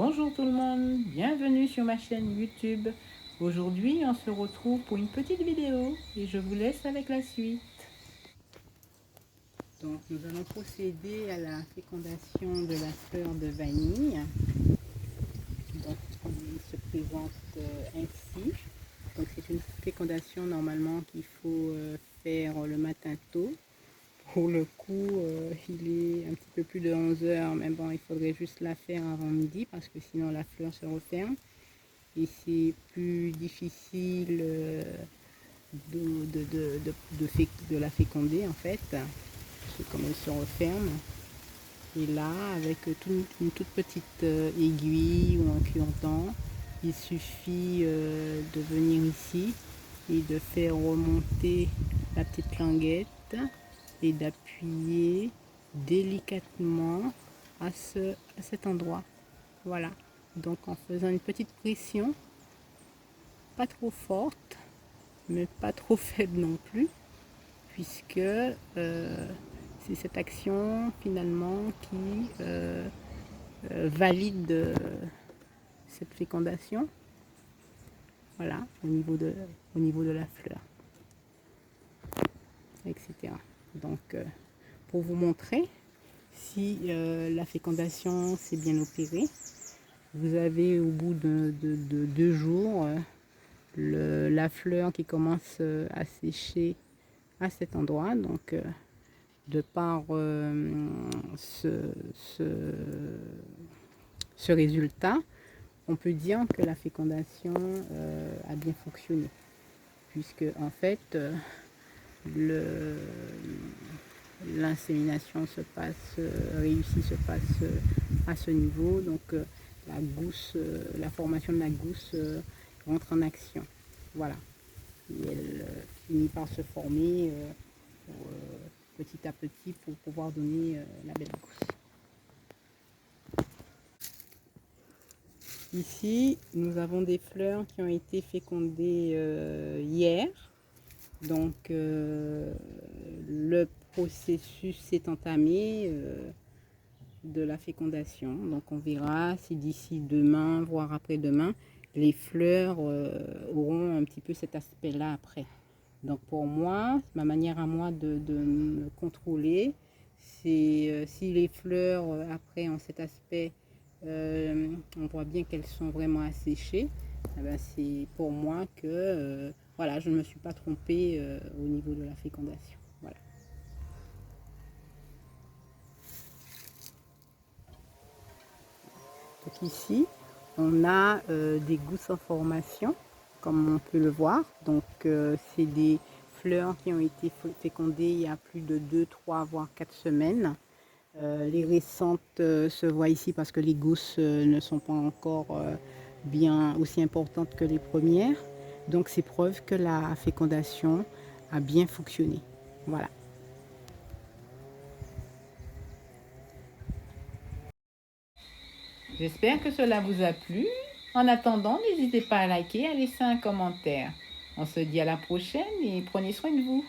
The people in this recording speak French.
Bonjour tout le monde, bienvenue sur ma chaîne YouTube. Aujourd'hui, on se retrouve pour une petite vidéo et je vous laisse avec la suite. Donc, nous allons procéder à la fécondation de la fleur de vanille. Donc, il se présente ainsi. Donc, c'est une fécondation normalement qu'il faut faire le matin tôt. Pour le coup, il est un petit peu plus de 11 heures, mais bon, il faudrait juste la faire avant midi parce que sinon la fleur se referme. Et c'est plus difficile de la féconder en fait, c'est comme elle se referme. Et là, avec une toute petite aiguille ou un cure-dent, il suffit de venir ici et de faire remonter la petite languette et d'appuyer délicatement à cet endroit. Voilà. Donc en faisant une petite pression, pas trop forte, mais pas trop faible non plus, puisque c'est cette action finalement qui valide cette fécondation. Voilà, au niveau de la fleur, etc. Donc, pour vous montrer si la fécondation s'est bien opérée, vous avez au bout de 2 jours la fleur qui commence à sécher à cet endroit. Donc, de par ce résultat, on peut dire que la fécondation a bien fonctionné, puisque en fait l'insémination se passe, réussie se passe à ce niveau. Donc la gousse, la formation de la gousse rentre en action. Voilà. Et elle finit par se former petit à petit pour pouvoir donner la belle gousse. Ici, nous avons des fleurs qui ont été fécondées hier. Donc, le processus s'est entamé de la fécondation. Donc, on verra si d'ici demain, voire après-demain, les fleurs auront un petit peu cet aspect-là après. Donc, pour moi, ma manière à moi de me contrôler, c'est si les fleurs après ont cet aspect, on voit bien qu'elles sont vraiment asséchées, eh ben, c'est pour moi que voilà, je ne me suis pas trompée au niveau de la fécondation. Voilà. Donc ici, on a des gousses en formation, comme on peut le voir. Donc c'est des fleurs qui ont été fécondées il y a plus de 2, 3, voire 4 semaines. Les récentes se voient ici parce que les gousses ne sont pas encore bien aussi importantes que les premières. Donc c'est preuve que la fécondation a bien fonctionné. Voilà. J'espère que cela vous a plu. En attendant, n'hésitez pas à liker et à laisser un commentaire. On se dit à la prochaine et prenez soin de vous.